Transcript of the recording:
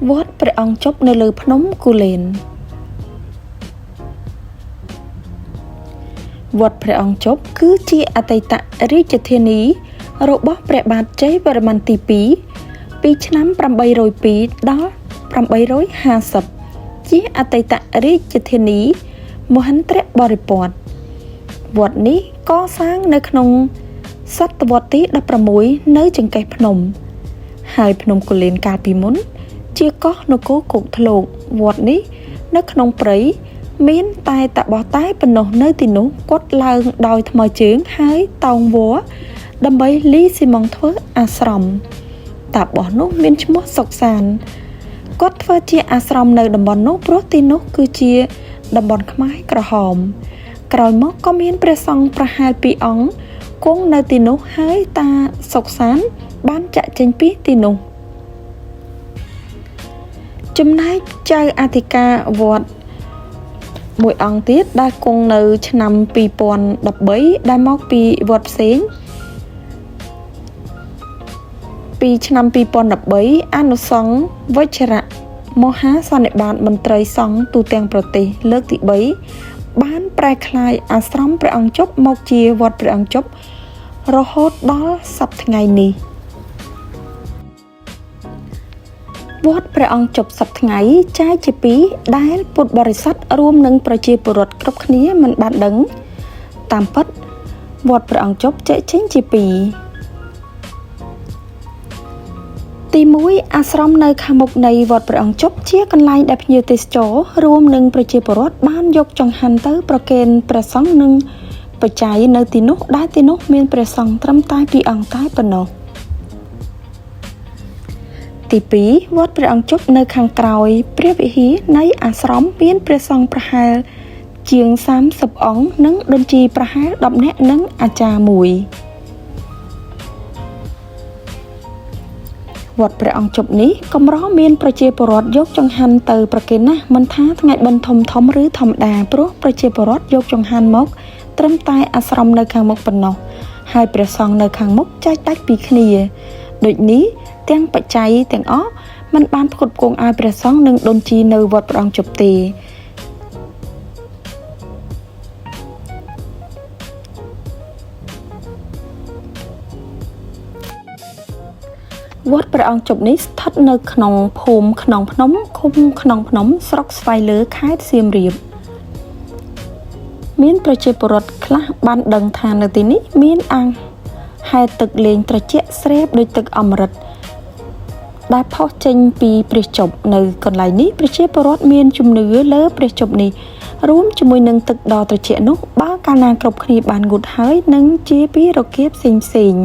វត្តព្រះអង្គជប់នៅលើភ្នំគូលែនវត្តព្រះអង្គជប់គឺជាអតីតរាជធានីរបស់ព្រះបាទជ័យវរ្ម័នទី2ពីឆ្នាំ802ដល់850ជាអតីតរាជធានីមហន្តរបរិព័ទ្ធវត្តនេះកសាងនៅក្នុងសតវត្សទី16នៅចង្កេះភ្នំហើយភ្នំគូលែនកាលពីមុនជាកោះនគរគោកធ្លកវត្តនេះនៅក្នុងព្រៃមានតែតាបោះតែប៉ុណ្ណោះនៅទីនោះគាត់ឡើងដោយថ្មើរជើងហើយតោងវល្លិដើម្បីលីស៊ីម៉ុងធ្វើអាស្រមតាបោះនោះមានឈ្មោះសុកសានគាត់ធ្វើជាអាស្រមនៅតំបន់នោះព្រោះទីនោះគឺជាតំបន់ខ្មែរក្រហមក្រោយមកក៏មានព្រះសង្ឃប្រហែល2អង្គគង់នៅទីនោះហើយតាសុកសានបានចាក់ចេញពីទីនោះចំណែកចៅអធិការវត្តមួយអង្គទៀតដែលគង់នៅឆ្នាំ2013ដែលមកពីវត្តផ្សេងពីឆ្នាំ2013អនុសង្ឃវជ្រៈមហាសន្និបាតមន្ត្រីសង្ឃទូទាំងប្រទេសលើកទី3បានប្រែក្លាយអាស្រមព្រះអង្គជប់មកជាវត្តព្រះអង្គជប់រហូតដល់សប្តាហ៍ថ្ងៃនេះវត្តព្រះអង្គជប់សប្តាហ៍ថ្ងៃចែកជា2ដែលពុទ្ធបរិស័ទរួមនឹងប្រជាពលរដ្ឋគ្រប់គ្នាមិនបានដឹងតាមពិតវត្តព្រះអង្គជប់ចែកចេញជា2ទី1អាស្រមនៅខាងមុខនៃវត្តព្រះអង្គជប់ជាកន្លែងដែលភ្ញៀវទេសចររួមនឹងប្រជាពលរដ្ឋបានយកចង្ហាន់ទៅប្រគេនព្រះសង្ឃនិងបច្ច័យនៅទីនោះដែលទីនោះមានព្រះសង្ឃត្រឹមតែ2អង្គតែប៉ុណ្ណោះទី2វត្តព្រះអង្គជប់នៅខាងក្រោយព្រះវិហារនៃអាស្រមមានព្រះសង្ឃប្រហែលជាង30អង្គនិងដូនជីប្រហែល10នាក់និងអាចារ្យមួយវត្តព្រះអង្គជប់នេះកម្រមានប្រជាពលរដ្ឋយកចង្ហាន់ទៅប្រគេនណាស់មិនថាថ្ងៃបុណ្យធំឬធម្មតាព្រោះប្រជាពលរដ្ឋយកចង្ហាន់មកត្រឹមតែអាស្រមនៅខាងមុខប៉ុណ្ណោះហើយព្រះសង្ឃនៅខាងមុខចែកដាច់ពីគ្នាដូចនេះទាំងបច្ច័យទាំងអស់มันបានផ្គត់ផ្គង់ឲ្យព្រះសង្ឃនិងដូនជីនៅវត្តព្រះអង្គជប់ទេវត្តព្រះអង្គជប់នេះស្ថិតនៅក្នុងភូមិខ្នងភ្នំឃុំខ្នងភ្នំស្រុកស្វាយលើខេត្តសៀមរាបមានប្រជាពលរដ្ឋខ្លះបានដឹងថានៅទីនេះមានអាងហែលទឹកលេងត្រជាក់ស្រេបដូចទឹកអមរិតដែលផុសចេញពីព្រះជប់នៅកន្លែងនេះប្រជាពលរដ្ឋមានជំនឿលើព្រះជប់នេះរួមជាមួយនឹងទឹកដ៏ត្រជាក់នោះបើកាលណាគ្រប់គ្នាបានងូតហើយនឹងជាពីរគាផ្សេង